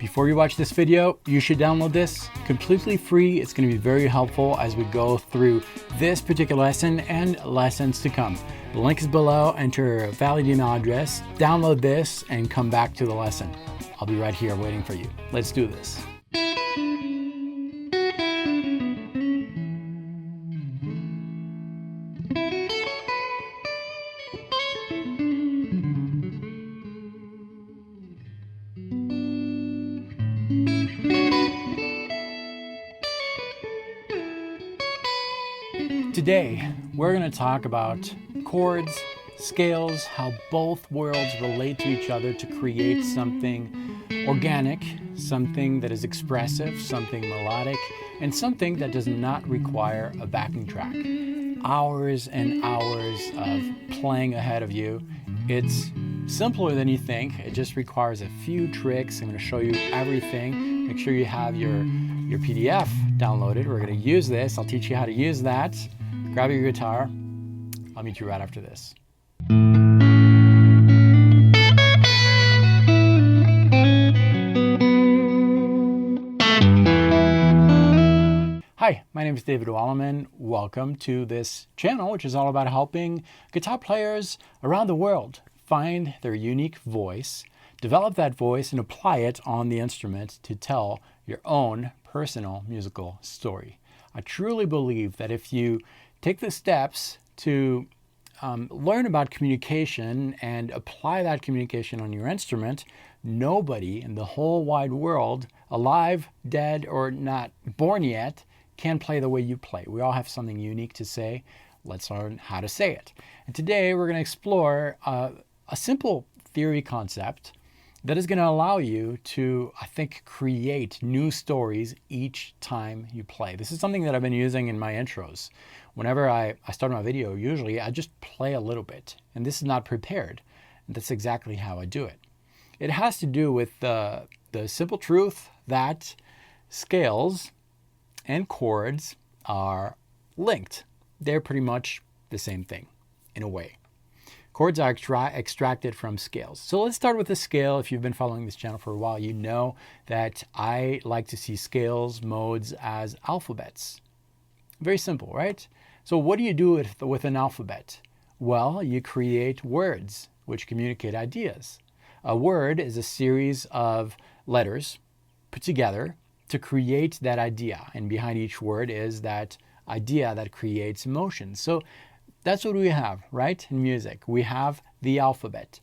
Before you watch this video, you should download this completely free. It's going to be very helpful as we go through this particular lesson and lessons to come. The link is below. Enter a valid email address, download this, and come back to the lesson. I'll be right here waiting for you. Let's do this. Today, we're going to talk about chords, scales, how both worlds relate to each other to create something organic, something that is expressive, something melodic, and something that does not require a backing track. Hours and hours of playing ahead of you. It's simpler than you think. It just requires a few tricks. I'm going to show you everything. Make sure you have your PDF downloaded. We're going to use this. I'll teach you how to use that. Grab your guitar. I'll meet you right after this. Hi, my name is David Wallerman. Welcome to this channel, which is all about helping guitar players around the world find their unique voice, develop that voice, and apply it on the instrument to tell your own personal musical story. I truly believe that if you take the steps to learn about communication and apply that communication on your instrument, nobody in the whole wide world, alive, dead, or not born yet, can play the way you play. We all have something unique to say. Let's learn how to say it. And today we're going to explore a simple theory concept that is going to allow you to, I think, create new stories each time you play. This is something that I've been using in my intros. Whenever I start my video, usually I just play a little bit, and this is not prepared. And that's exactly how I do it. It has to do with the simple truth that scales and chords are linked. They're pretty much the same thing in a way. Chords are extracted from scales. So let's start with the scale. If you've been following this channel for a while, you know that I like to see scales, modes as alphabets. Very simple, right? So what do you do with an alphabet? Well, you create words which communicate ideas. A word is a series of letters put together to create that idea. And behind each word is that idea that creates emotion. So that's what we have, right? In music, we have the alphabet.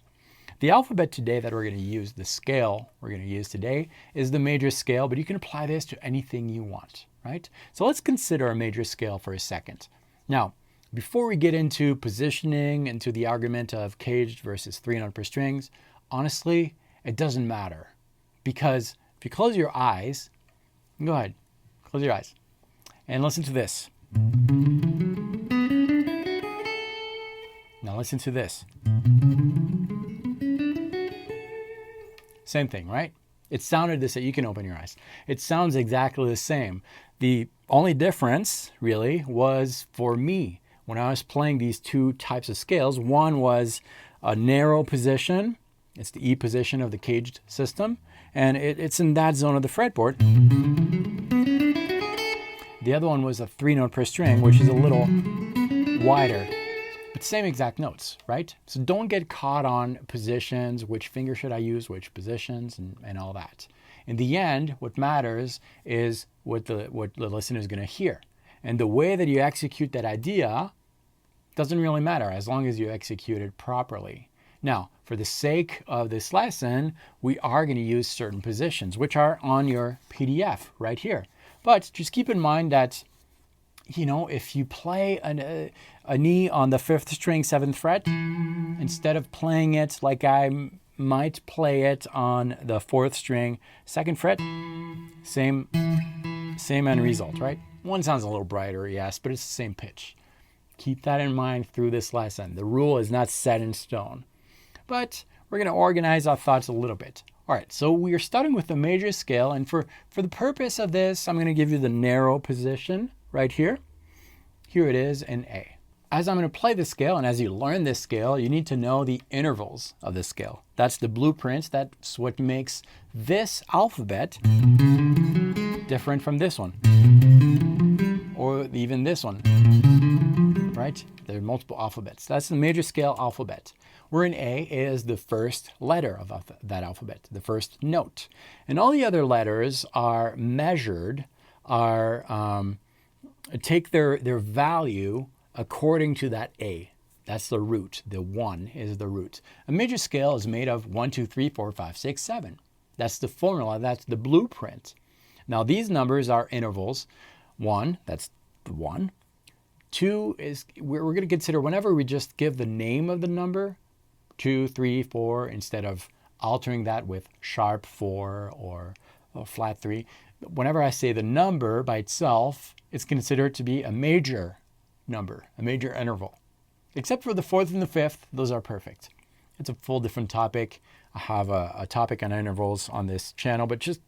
The alphabet today that we're going to use, the scale we're going to use today, is the major scale, but you can apply this to anything you want, right? So let's consider a major scale for a second. Now, before we get into positioning, into the argument of caged versus 3-note per strings, honestly, it doesn't matter. Because if you close your eyes, go ahead, close your eyes, and listen to this. Now listen to this. Same thing, right? It sounded this, you can open your eyes. It sounds exactly the same. The only difference really was for me when I was playing these two types of scales. One was a narrow position. It's the E position of the caged system. And it's in that zone of the fretboard. The other one was a 3-note per string, which is a little wider. But same exact notes, right? So don't get caught on positions, which finger should I use, which positions, and all that. In the end, what matters is what the listener is going to hear. And the way that you execute that idea doesn't really matter as long as you execute it properly. Now, for the sake of this lesson, we are going to use certain positions, which are on your PDF right here. But just keep in mind that, you know, if you play a knee on the 5th string, 7th fret, instead of playing it like I might play it on the 4th string, 2nd fret, same end result, right? One sounds a little brighter, yes, but it's the same pitch. Keep that in mind through this lesson. The rule is not set in stone, but we're going to organize our thoughts a little bit. All right, so we are starting with the major scale, and for the purpose of this, I'm going to give you the narrow position right here. Here it is in A. as I'm going to play this scale, and as you learn this scale, you need to know the intervals of this scale. That's the blueprint. That's what makes this alphabet different from this one, or even this one, right? There are multiple alphabets. That's the major scale alphabet. Wherein A is the first letter of that alphabet, the first note. And all the other letters are measured, take their value according to that A. That's the root. The 1 is the root. A major scale is made of 1, 2, 3, 4, 5, 6, 7. That's the formula. That's the blueprint. Now these numbers are intervals. 1, that's the 1. 2 is, we're going to consider whenever we just give the name of the number, 2, 3, 4, instead of altering that with sharp 4 or flat 3. Whenever I say the number by itself, it's considered to be a major number, a major interval. Except for the 4th and the 5th, those are perfect. It's a full different topic. I have a topic on intervals on this channel, but just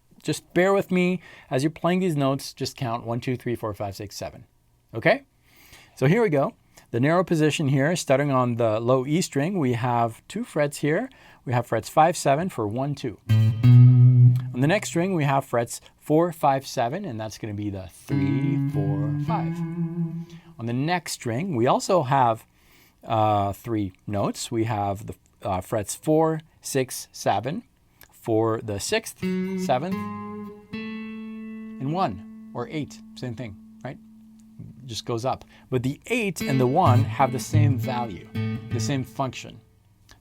bear with me as you're playing these notes. Just count 1, 2, 3, 4, 5, 6, 7. Okay? So here we go. The narrow position here, starting on the low E string, we have 2 frets here. We have frets 5, 7 for 1, 2. On the next string, we have frets 4, 5, 7, and that's going to be the 3, 4, 5. On the next string, we also have 3 notes. We have the frets 4, 6, 7 for the 6th, 7th, and 1, or 8. Same thing, right? Just goes up. But the 8 and the 1 have the same value, the same function.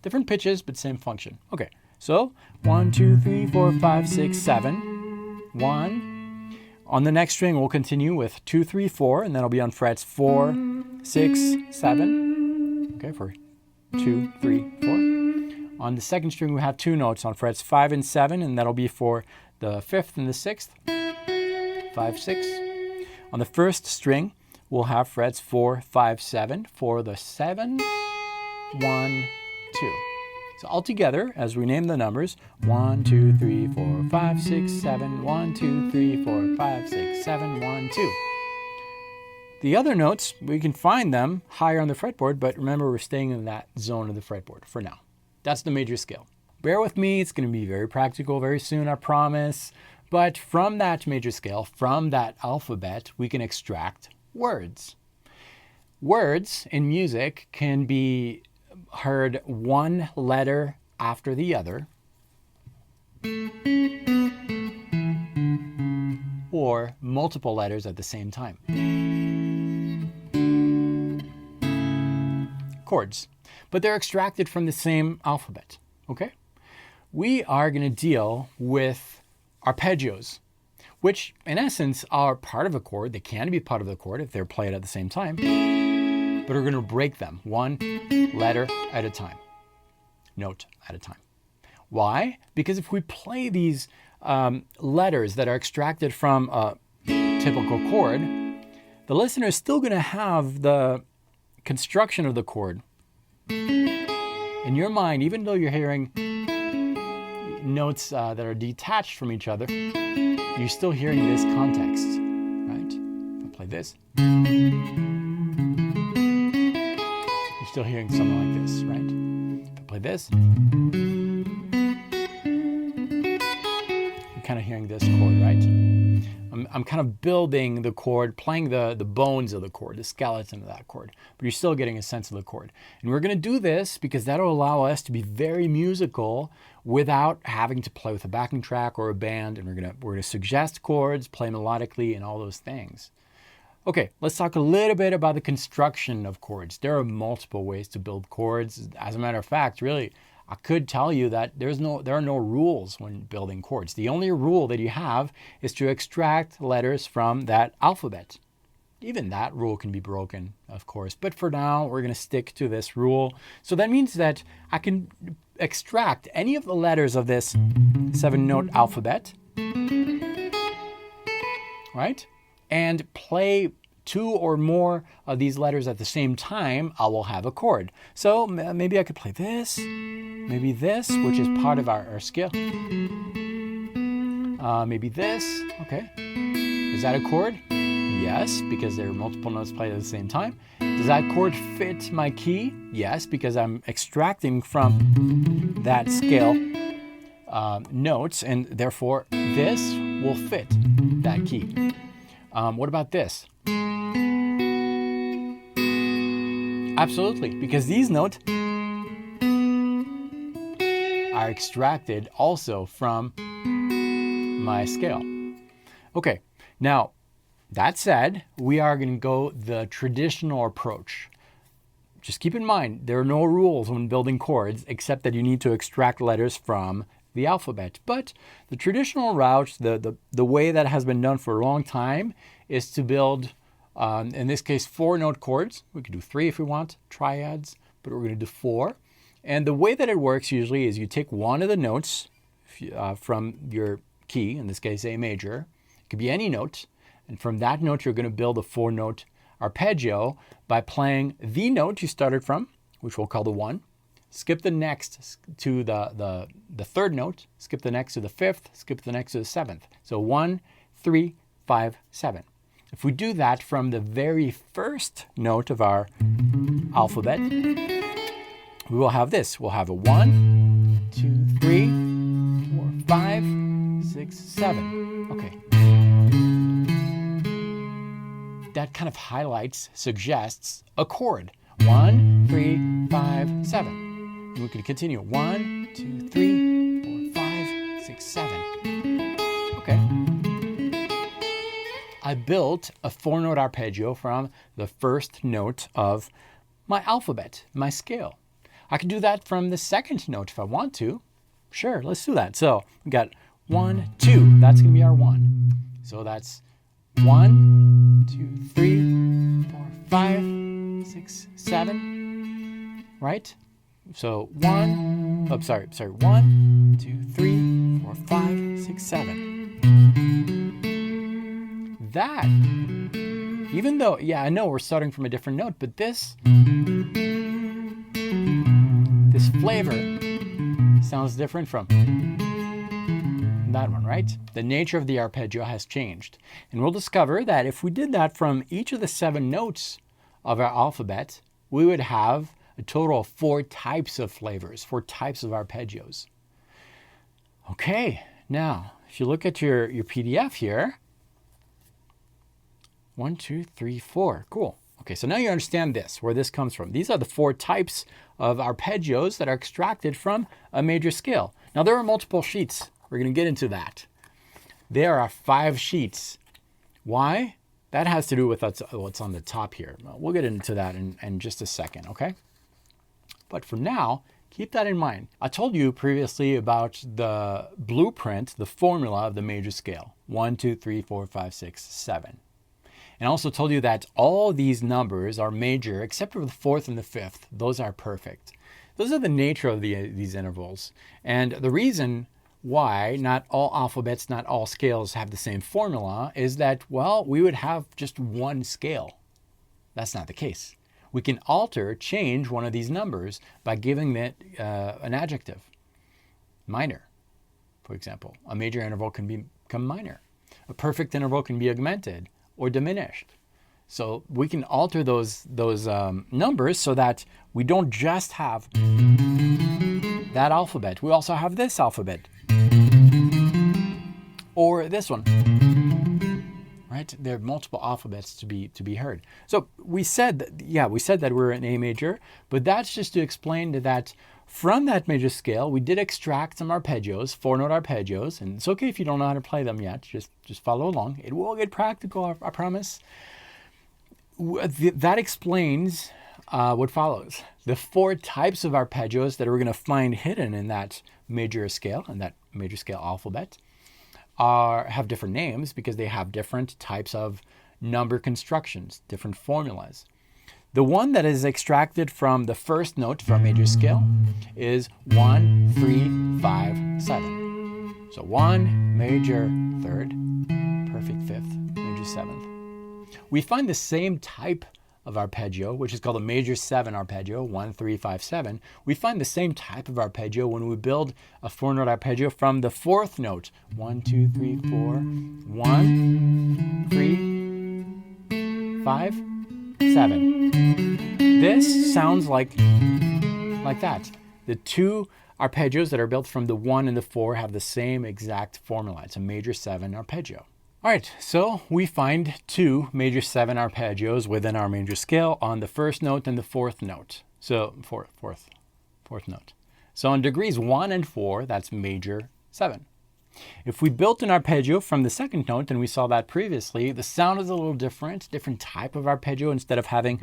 Different pitches, but same function. Okay, so 1, 2, 3, 4, 5, 6, 7, 1. On the next string, we'll continue with 2, 3, 4, and that'll be on frets 4, 6, 7. Okay, for 2, 3, 4. On the second string, we have 2 notes on frets 5 and 7, and that'll be for the 5th and the 6th. 5, 6. On the first string, we'll have frets 4, 5, 7 for the 7, 1, 2. So altogether, as we name the numbers, 1, 2, 3, 4, 5, 6, 7, 1, 2, 3, 4, 5, 6, 7, 1, 2. The other notes, we can find them higher on the fretboard, but remember we're staying in that zone of the fretboard for now. That's the major scale. Bear with me, it's going to be very practical very soon, I promise. But from that major scale, from that alphabet, we can extract words. Words in music can be heard one letter after the other, or multiple letters at the same time. Chords. But they're extracted from the same alphabet, okay? We are going to deal with arpeggios, which in essence are part of a chord. They can be part of the chord if they're played at the same time, but we're going to break them one letter at a time, note at a time. Why? Because if we play these letters that are extracted from a typical chord, the listener is still going to have the construction of the chord in your mind, even though you're hearing notes that are detached from each other, you're still hearing this context, right? If I play this, you're still hearing something like this, right? If I play this, you're kind of hearing this chord, right? I'm kind of building the chord, playing the bones of the chord, the skeleton of that chord, but you're still getting a sense of the chord. And we're going to do this because that'll allow us to be very musical without having to play with a backing track or a band, and we're going to suggest chords, play melodically, and all those things. Okay, let's talk a little bit about the construction of chords. There are multiple ways to build chords. As a matter of fact, really, I could tell you that there are no rules when building chords. The only rule that you have is to extract letters from that alphabet. Even that rule can be broken, of course. But for now, we're going to stick to this rule. So that means that I can extract any of the letters of this 7-note alphabet, right? And play 2 or more of these letters at the same time, I will have a chord. So maybe I could play this, maybe this, which is part of our scale. Maybe this, okay. Is that a chord? Yes, because there are multiple notes played at the same time. Does that chord fit my key? Yes, because I'm extracting from that scale notes, and therefore this will fit that key. What about this? Absolutely, because these notes are extracted also from my scale. Okay, now that said, we are going to go the traditional approach. Just keep in mind, there are no rules when building chords except that you need to extract letters from the alphabet. But the traditional route, the way that has been done for a long time, is to build, in this case, 4-note chords. We could do 3 if we want, triads, but we're going to do 4. And the way that it works usually is you take one of the notes from your key, in this case A major. It could be any note. And from that note, you're going to build a 4-note arpeggio by playing the note you started from, which we'll call the 1. Skip the next to the 3rd note. Skip the next to the 5th. Skip the next to the 7th. So 1, 3, 5, 7. If we do that from the very first note of our alphabet, we will have this. We'll have a 1, 2, 3, 4, 5, 6, 7. Okay. That kind of highlights, suggests a chord. 1, 3, 5, 7. And we can continue. 1, 2, 3, 4, 5, 6, 7. Okay. I built a 4-note arpeggio from the first note of my alphabet, my scale. I can do that from the 2nd note if I want to. Sure, let's do that. So we got 1, 2. That's going to be our 1. So that's 1, 2, 3, 4, 5, 6, 7. Right? So 1, 1, 2, 3, 4, 5, 6, 7. That, even though, I know we're starting from a different note, but this flavor sounds different from that one, right? The nature of the arpeggio has changed. And we'll discover that if we did that from each of the 7 notes of our alphabet, we would have a total of 4 types of flavors, 4 types of arpeggios. Okay, now, if you look at your PDF here, 1, 2, 3, 4. Cool. Okay, so now you understand this, where this comes from. These are the 4 types of arpeggios that are extracted from a major scale. Now, there are multiple sheets. We're going to get into that. There are 5 sheets. Why? That has to do with what's on the top here. We'll get into that in just a second, okay? But for now, keep that in mind. I told you previously about the blueprint, the formula of the major scale. 1, 2, 3, 4, 5, 6, 7. And I also told you that all these numbers are major, except for the 4th and the 5th. Those are perfect. Those are the nature of these intervals. And the reason why not all alphabets, not all scales have the same formula is that, well, we would have just one scale. That's not the case. We can change one of these numbers by giving it an adjective. Minor, for example. A major interval can become minor. A perfect interval can be augmented or diminished. So we can alter those numbers so that we don't just have that alphabet. We also have this alphabet. Or this one. Right? There are multiple alphabets to be heard. So we said that we're in A major, but that's just to explain that from that major scale, we did extract some arpeggios, 4-note arpeggios, and it's okay if you don't know how to play them yet. Just follow along. It will get practical, I promise. That explains what follows. The 4 types of arpeggios that we're going to find hidden in that major scale, in that major scale alphabet, have different names because they have different types of number constructions, different formulas. The one that is extracted from the first note from major scale is 1, 3, 5, 7. So 1, major 3rd, perfect 5th, major 7th. We find the same type of arpeggio, which is called a major 7 arpeggio, 1, 3, 5, 7. We find the same type of arpeggio when we build a 4-note arpeggio from the 4th note. 1, 2, 3, 4, 1, 3, 5, 7. This sounds like that. The two arpeggios that are built from the 1 and the 4 have the same exact formula. It's a major 7 arpeggio. All right, so we find two major 7 arpeggios within our major scale on the first note and the fourth note. So fourth note. So on degrees 1 and 4, that's major 7. If we built an arpeggio from the second note, and we saw that previously, the sound is a little different type of arpeggio. Instead of having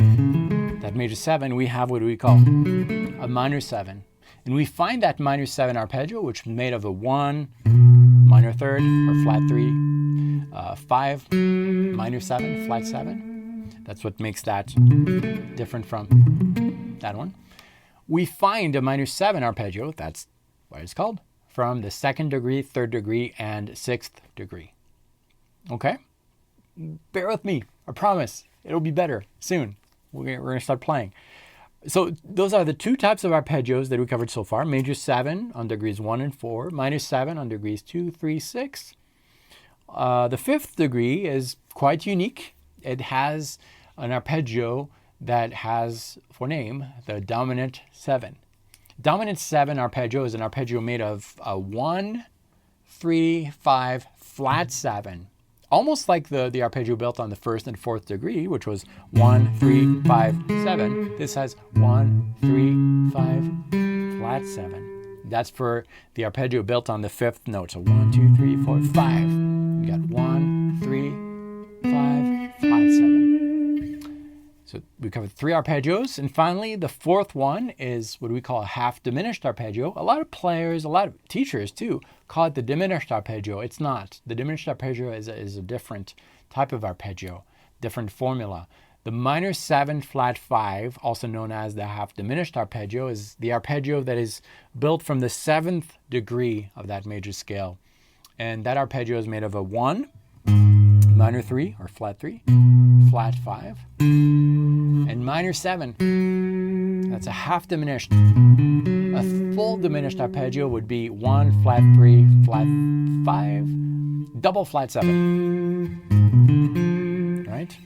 that major 7, we have what we call a minor 7. And we find that minor 7 arpeggio, which is made of a 1, minor 3rd, or flat 3, 5, minor 7, flat 7. That's what makes that different from that one. We find a minor 7 arpeggio, that's what it's called, from the 2nd degree, 3rd degree, and 6th degree. Okay? Bear with me. I promise. It'll be better soon. We're going to start playing. So those are the two types of arpeggios that we covered so far. Major 7 on degrees 1 and 4. Minor 7 on degrees 2, 3, 6. The 5th degree is quite unique. It has an arpeggio that has for name the dominant 7. Dominant 7 arpeggio is an arpeggio made of a 1, 3, 5, flat 7. Almost like the arpeggio built on the 1st and 4th degree, which was 1, 3, 5, 7. This has 1, 3, 5, flat 7. That's for the arpeggio built on the 5th note. So 1, 2, 3, 4, 5. You got 1, 3, 5, flat 7. So we covered 3 arpeggios. And finally, the 4th one is what we call a half diminished arpeggio. A lot of players, a lot of teachers too, call it the diminished arpeggio. It's not. The diminished arpeggio is a different type of arpeggio, different formula. The minor 7 flat 5, also known as the half diminished arpeggio, is the arpeggio that is built from the 7th degree of that major scale. And that arpeggio is made of a 1, minor 3 or flat 3, flat 5, and minor 7. That's a half diminished. A full diminished arpeggio would be 1, flat 3, flat 5, double flat 7. Right?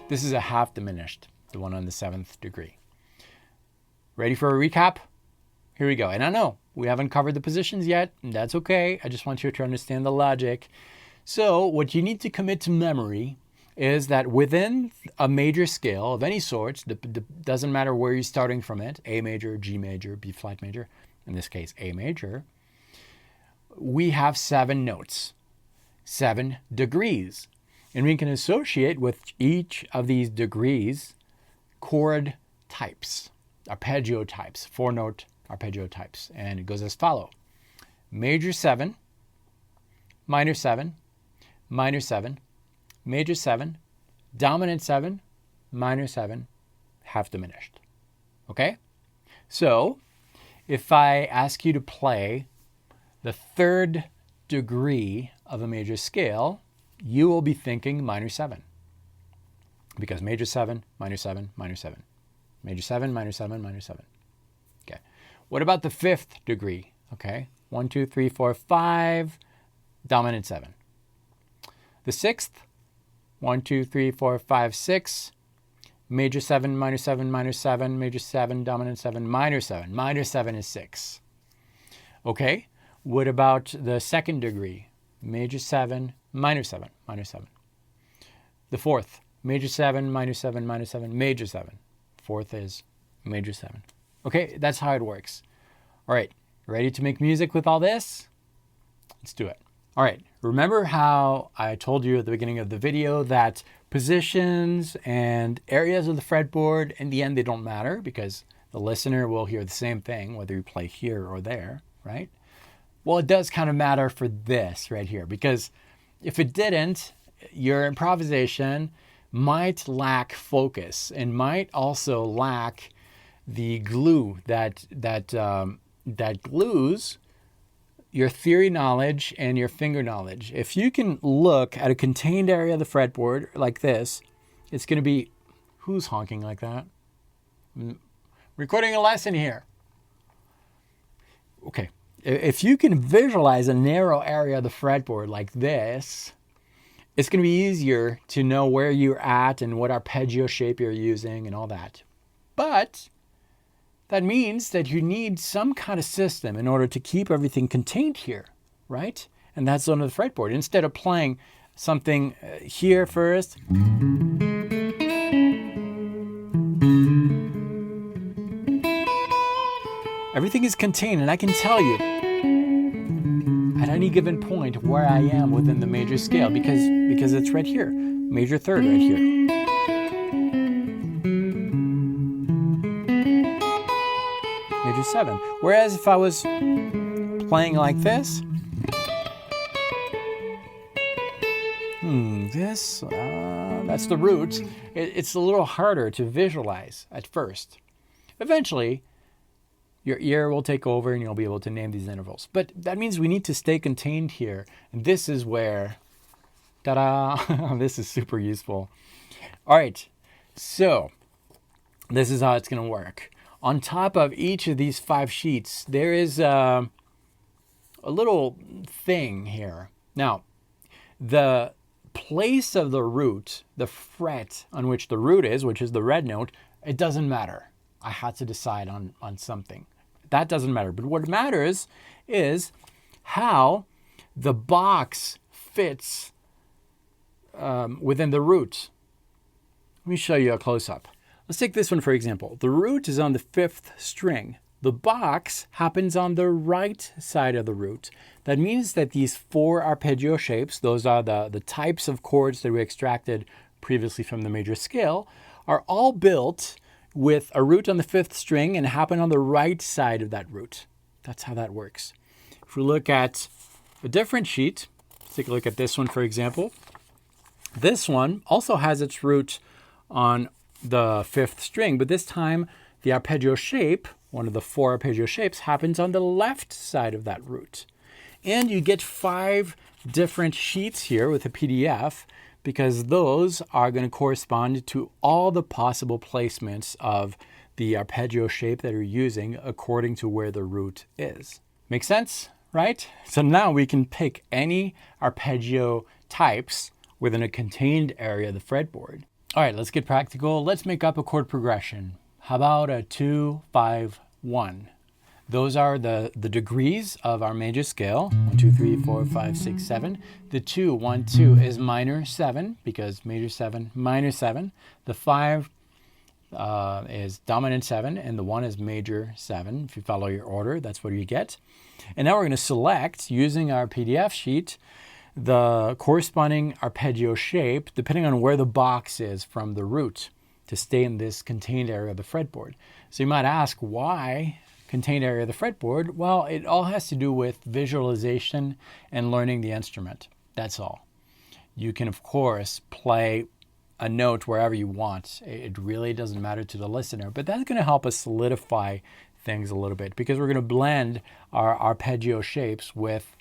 This is a half diminished, the one on the 7th degree. Ready for a recap? Here we go. And I know we haven't covered the positions yet. That's okay. I just want you to understand the logic. So what you need to commit to memory is that within a major scale of any sort, doesn't matter where you're starting from it, A major, G major, B flat major, in this case A major, we have 7 notes, 7 degrees. And we can associate with each of these degrees chord types, arpeggio types, 4-note arpeggio types. And it goes as follows. Major 7, minor 7, minor 7, major 7, dominant 7, minor 7, half diminished. Okay? So, if I ask you to play the 3rd degree of a major scale, you will be thinking minor 7. Because major 7, minor 7, minor 7. Major 7, minor 7, minor 7. Okay. What about the 5th degree? Okay. 1, 2, 3, 4, 5, dominant 7. The 6th, 1, 2, 3, 4, 5, 6, major 7, minor 7, minor 7, major 7, dominant 7, minor 7. Minor 7 is 6. Okay. What about the 2nd degree? Major 7, minor 7, minor 7. The 4th, major 7, minor 7, minor 7, major 7. 4th is major 7. Okay, that's how it works. All right, ready to make music with all this? Let's do it. All right, remember how I told you at the beginning of the video that positions and areas of the fretboard, in the end, they don't matter because the listener will hear the same thing whether you play here or there, right? Well, it does kind of matter for this right here, because if it didn't, your improvisation might lack focus and might also lack the glue that glues your theory knowledge and your finger knowledge. If you can look at a contained area of the fretboard like this, it's going to be, who's honking like that? I'm recording a lesson here. Okay. if you can visualize a narrow area of the fretboard like this, it's going to be easier to know where you're at and what arpeggio shape you're using and all that. But that means that you need some kind of system in order to keep everything contained here, right? And that's on the fretboard. Instead of playing something here first, everything is contained, and I can tell you at any given point where I am within the major scale because it's right here, major third right here. Major 7. Whereas if I was playing like this, that's the root. It's a little harder to visualize at first. Eventually, your ear will take over and you'll be able to name these intervals. But that means we need to stay contained here. And this is where, ta-da, this is super useful. All right, so this is how it's going to work. On top of each of these 5 sheets, there is a little thing here. Now, the place of the root, the fret on which the root is, which is the red note, it doesn't matter. I had to decide on something. That doesn't matter. But what matters is how the box fits within the root. Let me show you a close-up. Let's take this one, for example. The root is on the 5th string. The box happens on the right side of the root. That means that these 4 arpeggio shapes, those are the types of chords that we extracted previously from the major scale, are all built with a root on the 5th string and happen on the right side of that root. That's how that works. If we look at a different sheet, let's take a look at this one, for example. This one also has its root on the 5th string, but this time the arpeggio shape, one of the 4 arpeggio shapes, happens on the left side of that root. And you get 5 different sheets here with a PDF because those are going to correspond to all the possible placements of the arpeggio shape that you're using according to where the root is. Make sense, right? So now we can pick any arpeggio types within a contained area of the fretboard. All right, let's get practical. Let's make up a chord progression. How about a 2, 5, 1? Those are the degrees of our major scale. 1, 2, 3, 4, 5, 6, 7. The 2, 1, 2 is minor 7 because major 7, minor 7. The 5 is dominant 7 and the 1 is major 7. If you follow your order, that's what you get. And now we're going to select, using our PDF sheet, the corresponding arpeggio shape depending on where the box is from the root to stay in this contained area of the fretboard. So you might ask, why contained area of the fretboard? Well, it all has to do with visualization and learning the instrument. That's all. You can, of course, play a note wherever you want. It really doesn't matter to the listener, but that's going to help us solidify things a little bit because we're going to blend our arpeggio shapes with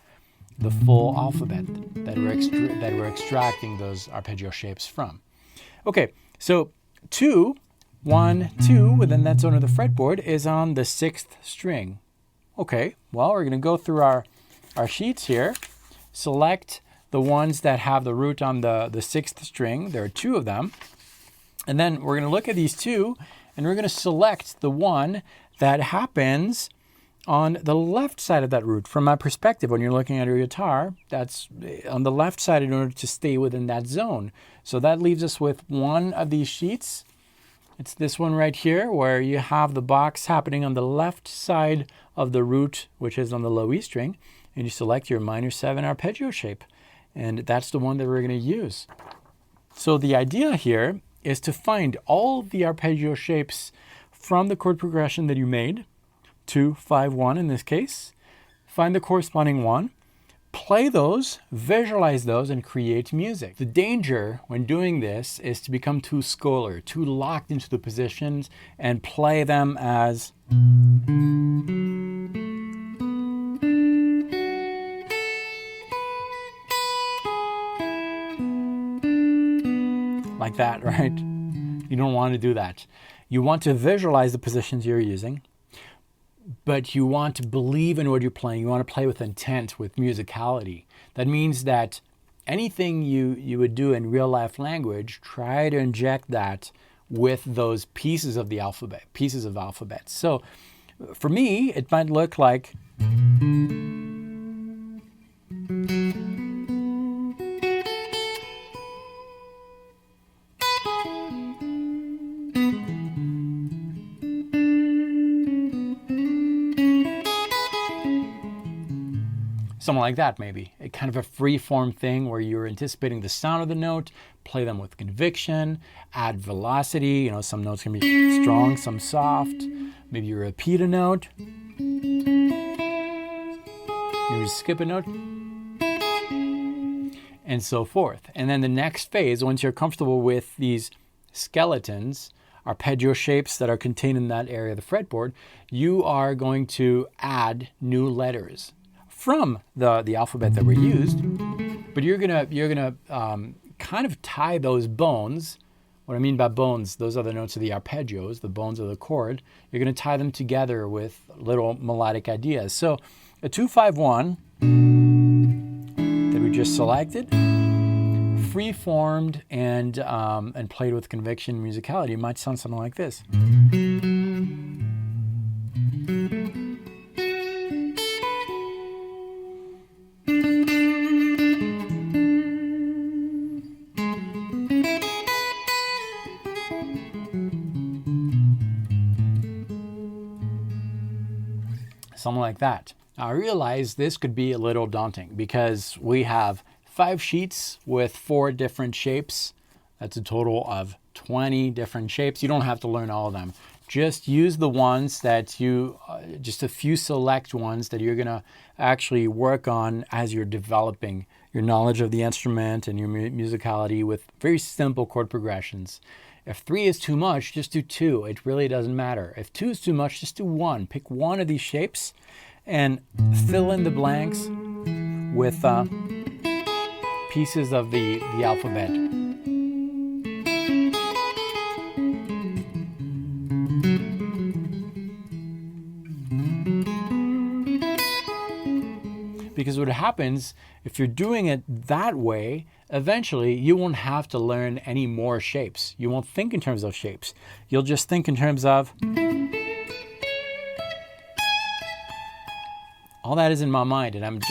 the full alphabet that we're extracting those arpeggio shapes from. Okay, so 2, 1, 2 within that zone of the fretboard is on the 6th string. Okay, well, we're going to go through our sheets here, select the ones that have the root on the 6th string. There are 2 of them. And then we're going to look at these 2, and we're going to select the one that happens on the left side of that root. From my perspective, when you're looking at your guitar, that's on the left side in order to stay within that zone. So that leaves us with one of these sheets. It's this one right here where you have the box happening on the left side of the root, which is on the low E string, and you select your minor 7 arpeggio shape. And that's the one that we're going to use. So the idea here is to find all the arpeggio shapes from the chord progression that you made, 2, 5, 1 in this case. Find the corresponding one, play those, visualize those, and create music. The danger when doing this is to become too scholar, too locked into the positions, and play them as like that, right? You don't want to do that. You want to visualize the positions you're using. but you want to believe in what you're playing. You want to play with intent, with musicality. That means that anything you would do in real life language, try to inject that with those pieces of the alphabet, pieces of alphabet. So for me, it might look like something like that, maybe. A kind of a free-form thing where you're anticipating the sound of the note, play them with conviction, add velocity. Some notes can be strong, some soft. Maybe you repeat a note. Maybe you skip a note. And so forth. And then the next phase, once you're comfortable with these skeletons, arpeggio shapes that are contained in that area of the fretboard, you are going to add new letters from the alphabet that were used, but you're gonna kind of tie those bones. What I mean by bones, those are the notes of the arpeggios, the bones of the chord. You're gonna tie them together with little melodic ideas. So a 2-5-1 that we just selected, free-formed and played with conviction and musicality, might sound something like this. Something like that. Now, I realize this could be a little daunting because we have 5 sheets with 4 different shapes. That's a total of 20 different shapes. You don't have to learn all of them. Just use the ones that just a few select ones that you're gonna actually work on as you're developing your knowledge of the instrument and your musicality with very simple chord progressions. If 3 is too much, just do 2. It really doesn't matter. If 2 is too much, just do 1. Pick one of these shapes and fill in the blanks with pieces of the alphabet. Because what happens, if you're doing it that way, eventually you won't have to learn any more shapes. You won't think in terms of shapes. You'll just think in terms of, all that is in my mind, and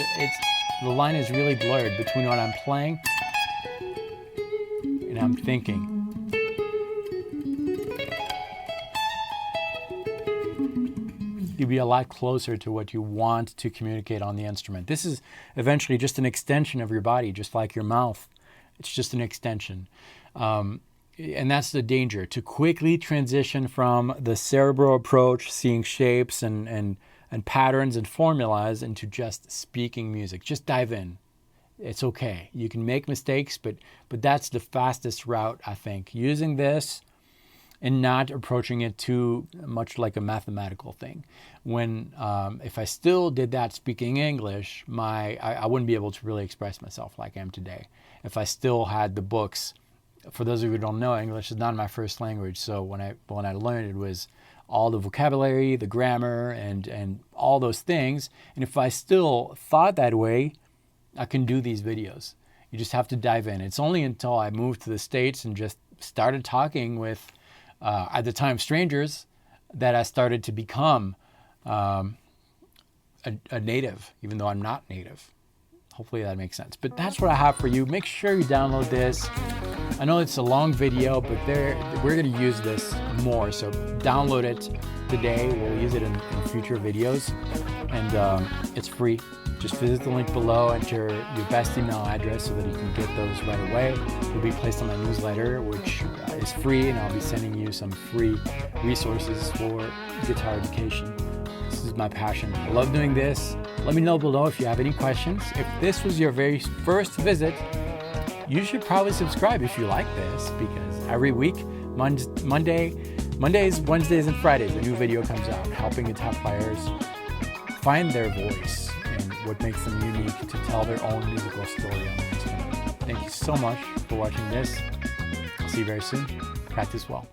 the line is really blurred between what I'm playing and I'm thinking. You'll be a lot closer to what you want to communicate on the instrument. This is eventually just an extension of your body, just like your mouth. It's just an extension. And that's the danger, to quickly transition from the cerebral approach, seeing shapes and patterns and formulas, into just speaking music. Just dive in. It's okay. You can make mistakes, but that's the fastest route, I think. Using this and not approaching it too much like a mathematical thing. If I still did that speaking English, I wouldn't be able to really express myself like I am today. If I still had the books, for those of you who don't know, English is not my first language. So when I learned, it was all the vocabulary, the grammar, and all those things. And if I still thought that way, I can do these videos. You just have to dive in. It's only until I moved to the States and just started talking with, at the time, strangers, that I started to become a native, even though I'm not native. Hopefully that makes sense. But that's what I have for you. Make sure you download this. I know it's a long video, but we're going to use this more. So download it today. We'll use it in future videos. And it's free. Just visit the link below, enter your best email address so that you can get those right away. You'll be placed on my newsletter, which is free, and I'll be sending you some free resources for guitar education. This is my passion. I love doing this. Let me know below if you have any questions. If this was your very first visit, you should probably subscribe if you like this, because every week, Mondays, Wednesdays, and Fridays, a new video comes out helping guitar players find their voice and what makes them unique to tell their own musical story on the instrument. Thank you so much for watching this. I'll see you very soon. Practice well.